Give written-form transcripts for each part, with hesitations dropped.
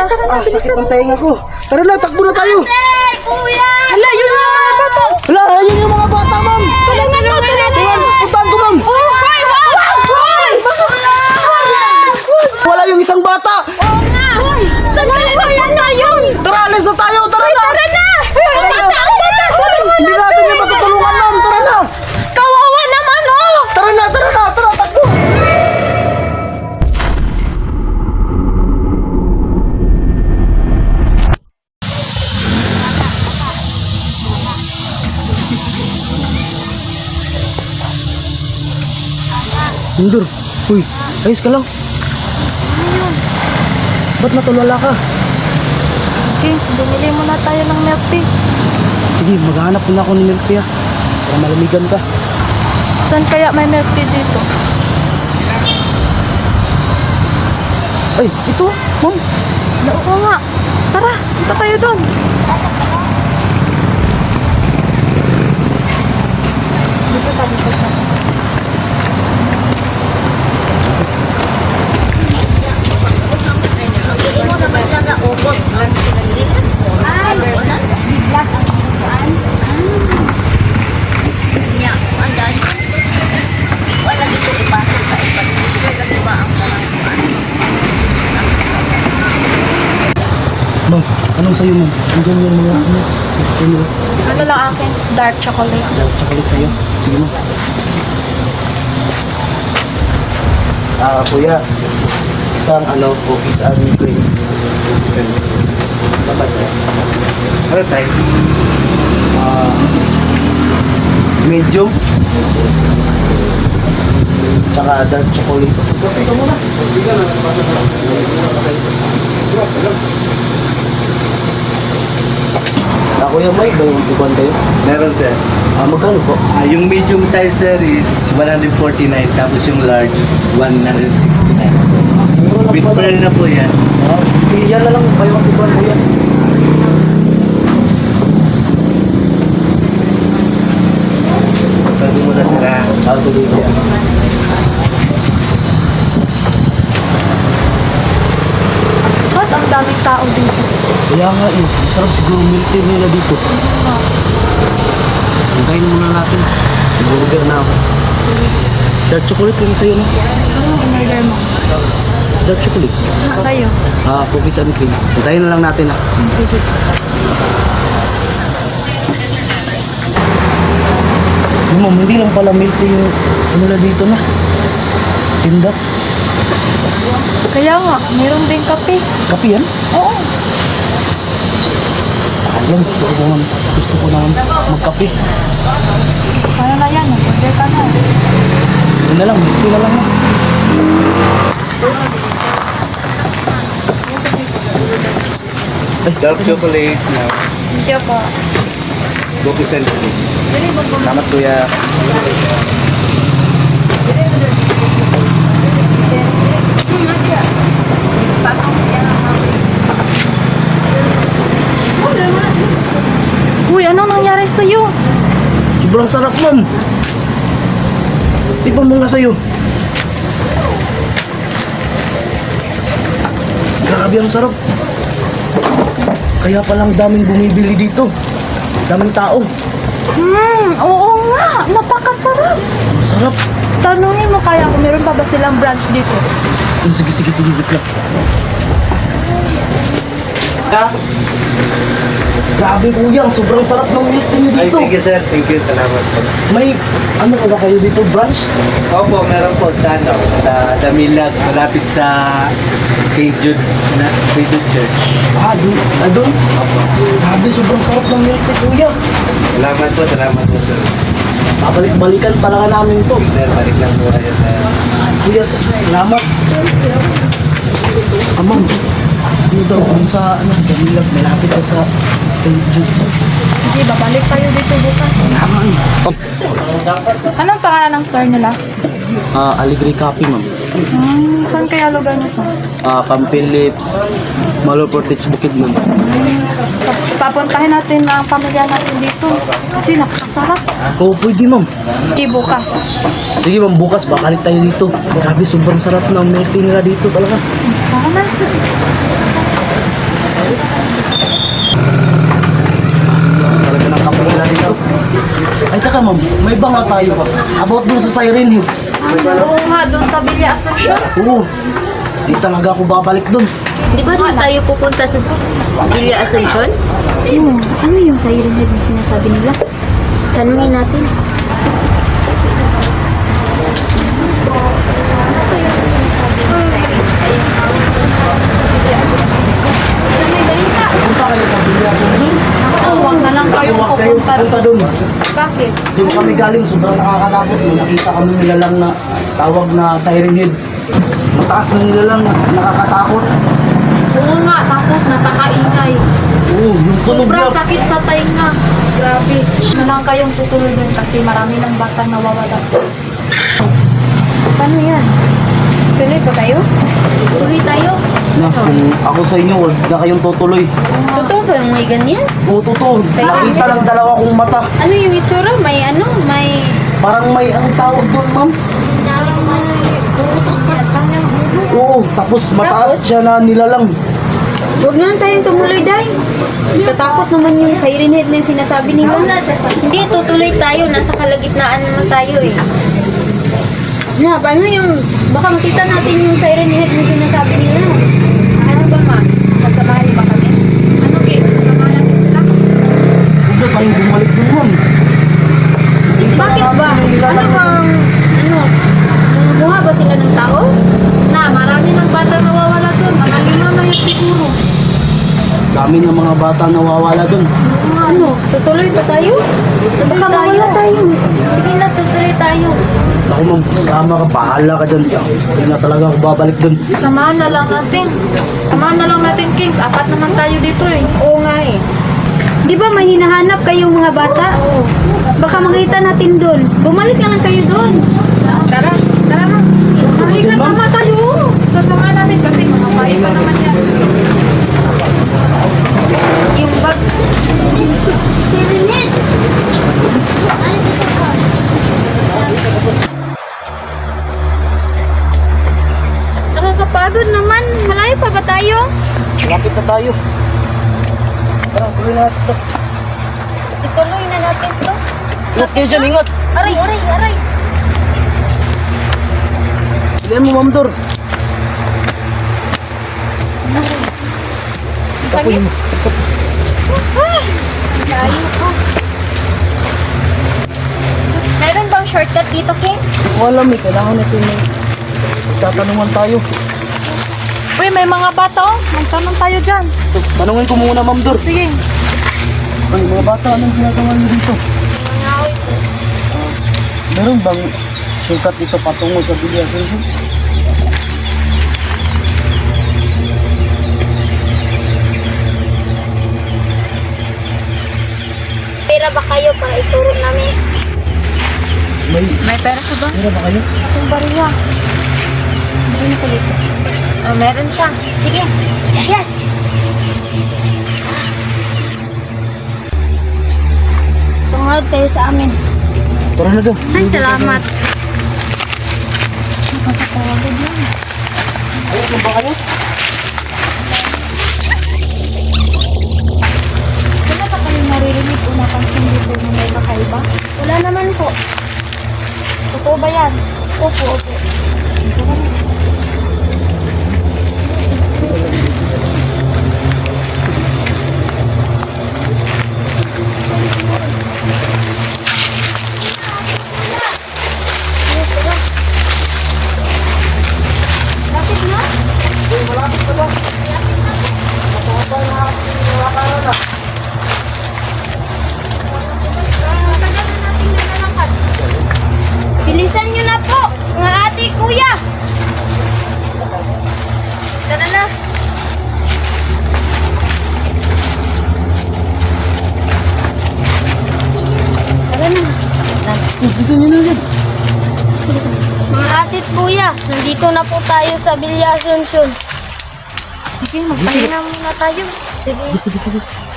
Sakit ang tainga ko. Tara na, takbo na tayo. Kuya! Hala, yun yung mga bata. Hala, ayun yung mga bata, ma'am. Tulungan mo. Puntahan ko, ma'am. Oh, hoy, hoy! Wala yung isang bata. Oo nga. Saan ka na yun? Tara, alis na tayo. Tara na. Tara na! Ang bata! Hindi natin yung matutulungan, ma'am. Tara na. Kawawa naman, oh! Tara na, tara na. Tara, takbo. Indur, uy, ayos ka lang. Ba't natulala ka? Kings, bumili muna tayo ng milk tea. Sige, maghahanap muna ako ng milk tea para malamigan ka. Saan kaya may milk tea dito? Ay, ito, ma'am. Oo nga. Tara, punta tayo doon. Dito tayo sa Ma'am, anong sa'yo, ma'am? Andiyan yung mga ano lang akin? Dark chocolate. dark chocolate sa'yo. Sige, ma'am. Kuya, isang cookies and cream. Dapat ano size? Medium. Tsaka dark chocolate. Ito muna. Kuya, may iban kayo? Meron sir. Magkano po? Yung medium size sir is 149 tapos yung large 169. With pearl na po yan. Sige, yan na lang kayo ang iban, kuya. Pwede mo na sir ha. Sige, kuya. Ba't ang daming tao dito? Kaya nga masarap siguro milk tea nila dito. Hintayin muna natin. Burger na ako. Dark chocolate lang sa'yo, no? Anong in-order mo? Dark chocolate. Sa'yo. Cookies and cream. Hintayin na lang natin, ha? Sige. Ma'am, hindi lang pala milk tea yung nila dito, no? Tinda. Kaya nga, meron din kape. Kape yan? Oo. Ayan, gusto ko naman magkape. Kaya na yan, order ka na. Yun na lang, milk tea na lang, no? Dark chocolate na Hindi pa. cookies and cream. Salamat kuya. Uy, anong nangyari sa'yo? Sobrang sarap, ma'am. Tipan mo nga sa'yo. Grabe ang sarap. Kaya palang daming bumibili dito. Daming tao. Oo nga. Napakasarap. Masarap. Tanungin mo kaya kung meron pa ba silang branch dito. Sige, wait lang. Grabe kuya, sobrang sarap ng milk tea niyo Ay, dito. thank you sir. Thank you. Salamat po. May, ano ba kayo dito, branch? Opo, meron po sa sa Damilag, malapit sa St. Jude Church. Doon? Grabe, sobrang sarap ng milk tea kuya. Salamat po sir. Babalik-balikan talaga namin to. Sir, balik lang po kayo sir. Kuya, salamat. Ma'am, ano daw, kung sa, Damilag, malapit daw sa St. Jude. Sige, babalik tayo dito bukas. Anong pangalan ng store nila? Aligre Coffee, ma'am. Saan kaya lugar nito? Philips, Malo Portage Bukid, ma'am. Papuntahin natin ang pamilya natin dito. Kasi napakasarap. Oo, pwede, ma'am. Sige, bukas. Sige, ma'am, bukas, bakalit tayo dito. Grabe, sobrang sarap ng milk tea nila dito talaga. Tara na. ma'am, may banga tayo ba? About dun sa Siren Head. Oo nga, doon sa Villa Asuncion. Oo. Di talaga ako babalik dun. Di ba doon tayo pupunta sa Villa Asuncion? Ano yung siren head na sinasabi nila? Tanungin natin. Punta kayo sa Villa Asuncion. Oo, wag na lang kayong Huwag kayo pupunta punta doon. dun. Bakit? Doon kami galing, sobrang nakakatakot. Nung nakita kami nilalang na tawag na Siren Head. Mataas na nilalang, nakakatakot. Oo nga, tapos napakaingay. Oo, yung sunog Sobrang na. sakit sa tainga. Grabe. Na lang kayong tutuloy doon kasi marami ng bata nawawala. Paano yan? Tuloy pa tayo? Tuloy tayo. Na, kung ako sa inyo, huwag na kayong tutuloy. Totoo ba yung may ganyan? Oo, totoo. Nakita ng dalawa kong mata. Ano yung itsura? May ano? May... Parang may ang tawag doon, ma'am. Oo, tapos mataas siya na nilalang. Huwag na lang tayong tumuloy, Day. Tatakot naman yung siren head na yung sinasabi nila. Hindi, tutuloy tayo. Nasa kalagitnaan naman tayo eh. Na, paano yung... Baka makita natin yung siren head na sinasabi nila. Ano ba, ma? Sasamahan niyo ba kami? Ano, Kate? Sasamahan natin sila? Huwag na tayong bumalik doon, ma'am. Nakita Bakit natin ba? yung Ano nilalang. bang... Ano? Nangunguha ba sila ng tao? Na, marami ng bata nawawala doon. Mga 5 na yun siguro. Dami ng mga bata nawawala doon. Ano? Tutuloy ba tayo? Baka mawala tayo. Sige na, tutuloy tayo. Ako, ma'am, sama ka, bahala ka dyan. Hindi na talaga ako babalik doon. Samahan na lang natin. Samahan na lang natin, Kings. 4 naman tayo dito eh. Oo nga eh. Di ba may hinahanap kayong mga bata? Oo. Baka makita natin doon. Bumalik na lang kayo doon. Tara, tara na. Halika, sama tayo. Sasamahan natin kasi mga bahay pa naman yan. Yung bag. Nakakapagod naman. Malayo pa ba tayo? Lapit na tayo. Tara, tuloy na natin ito. Ituloy na natin to. Ingat kayo dyan, ingat. Aray, aray, aray. Bilihan mo, ma'am Dor. Tapoy mo. Layo ko. Meron bang shortcut dito, Kings? Hindi ko alam eh, kailangan natin may tatanungan tayo. Uy, may mga bata oh. Magtanong tayo dyan. Ito, tanungin ko muna, ma'am Dor. Sige. Ay, mga bata, anong ginagawa niyo dito? Meron bang shortcut dito patungo sa Villa Asuncion? Pera ba kayo para ituro namin? May pera ka ba? Meron ba kayo? Yung bariya. Hindi ko dito. Oh, meron siya. Sige. Yes! Tungod kayo sa amin. Tara na daw. Ay, salamat. Ayun ba kayo? Wala pa kayo naririnig o napansin dito na may kakaiba? Wala naman po. Totoo ba yan? Opo, opo. Bakit na? Bilisan nyo na po, mga ate, kuya. Tara na. Tara na. Bisa niyo na yan. Mga ate at kuya, nandito na po tayo sa Villa Asuncion. Sige, magpahinga muna tayo. Sige.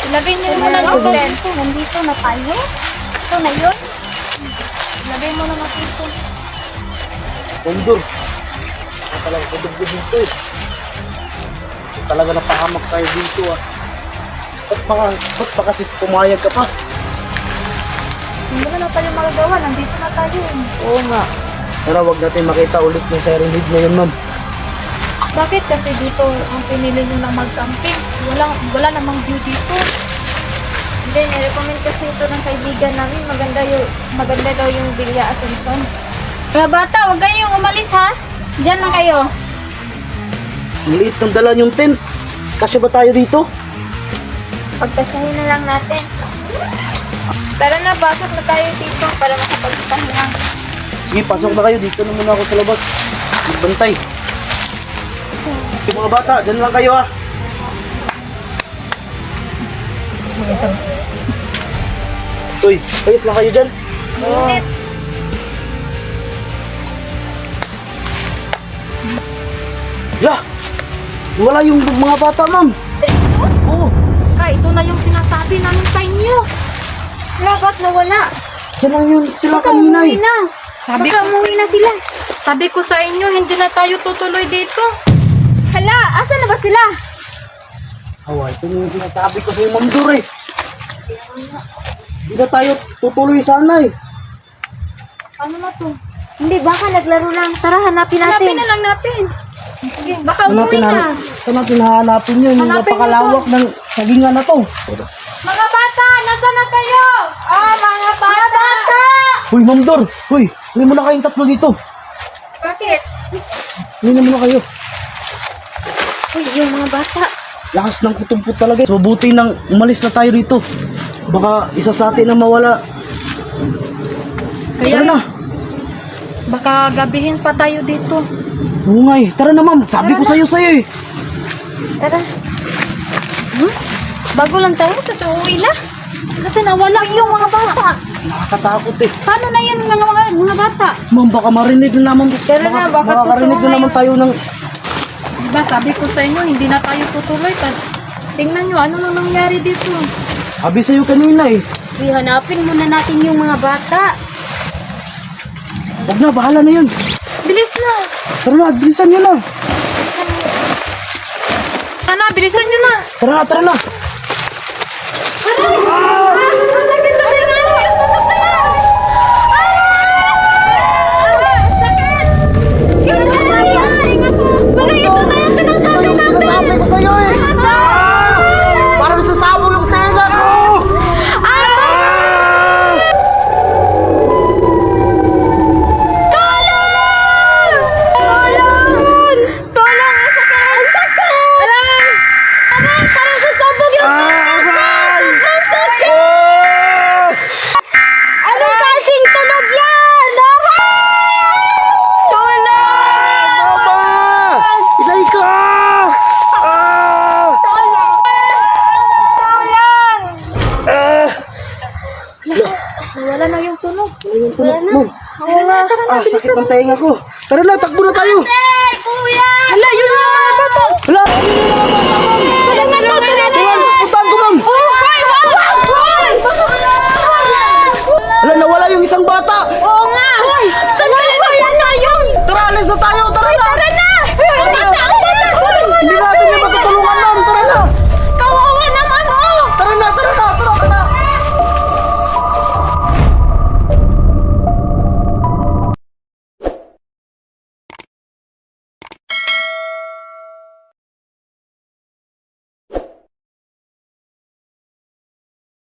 Ilagay niyo muna ng bag. Nandito na tayo. Ito na yun. Ilagay mo na natin ito. Ma'am Dor. Talaga kudog dito eh. Talaga napahamak tayo dito ah. Ba't ba kasi pumayag ka pa? Wala na tayo magagawa. Nandito na tayo. Oo nga. Sana wag natin makita ulit yung siren head na yun, ma'am. Bakit? Kasi dito ang pinili nyo na mag-camping. Wala namang view dito. Hindi, nirecommend kasi ito ng kaibigan namin. Maganda daw yung Villa Asuncion. Mga bata, huwag kayong umalis ha. Diyan lang kayo. Ang liit ng dala yung tent. Kasya ba tayo dito? Pagpasyahin na lang natin. Tara na, pasok na tayo dito para makapagpahinga. Sige, pasok na kayo. Dito na muna ako sa labas. Magbantay. Yung mga bata, dyan lang kayo ah. Uy, ayos lang kayo dyan. Init. Ya! Wala yung mga bata, ma'am. Oo. Ito na yung sinasabi namin sa inyo. Bakit nawala? Dyan lang yun sila Baka kanina umuwi eh. na. Sabi Baka ko umuwi na sila. Sabi ko sa inyo, hindi na tayo tutuloy dito. Hala, asan na ba sila? Hawa, ito yung sinasabi ko sa'yo, Ma'am Dur eh. Hindi na tayo tutuloy sana eh. Ano na to? Hindi, baka naglaro lang. Tara, hanapin natin. Hanapin na lang natin. Sige, baka Saan umuwi na. saan natin hahanapin yun? Yung Hanapin napakalawak ng sagingan na to. Mga bata, nasa na kayo? Mga bata! Uy, Ma'am Dur! Uy, hindi mo na kayong tatlo dito. Bakit? Hindi na muna kayo. Uy, yung mga bata. Lakas ng kutumpot talaga. So, buti nang umalis na tayo dito. Baka isa sa atin na mawala. Kaya- Tara na. Baka gabihin pa tayo dito. Oo nga eh. Tara na, ma'am. Sabi ko sa'yo eh. Tara. Bago lang tayo, tapos uuwi na. Kasi nawala yung mga bata. Nakakatakot eh. Paano na yan mga bata? Ma'am, baka marinig na naman. Tara na, baka makakarinig totoo na naman ngayon. tayo ng... Diba, sabi ko sa inyo, hindi na tayo tutuloy. Tingnan nyo, ano nang nangyari dito? Sabi sa'yo kanina eh. Uy, hanapin muna natin yung mga bata. Huwag na, bahala na yun. Bilis na! Tara na, bilisan nyo na. Ana, bilisan nyo na! Tara na, tara na. Ang sakit sa tenga! Ano yung tutok na yan? Sakit! Kaya na yan! Baka ito na yung sinasabi Ito yung natin! sinasabi ko sa'yo eh. Parang sasabo yung tenga ko. Tolong! Ang sakit! Ang sakit! Aray! Aray! Parang sasabog yung tenga ko! Sobrang sakit! Ano kasing tunog yan? Tulong! Mama! Inay ko! Tulong! Nawala na yung tunog. Ayun, tulog mo. Oo nga. Sakit ng tenga ko. Tara na, takbo na tayo. Kuya! Hala, yun yung mga bata! Wala!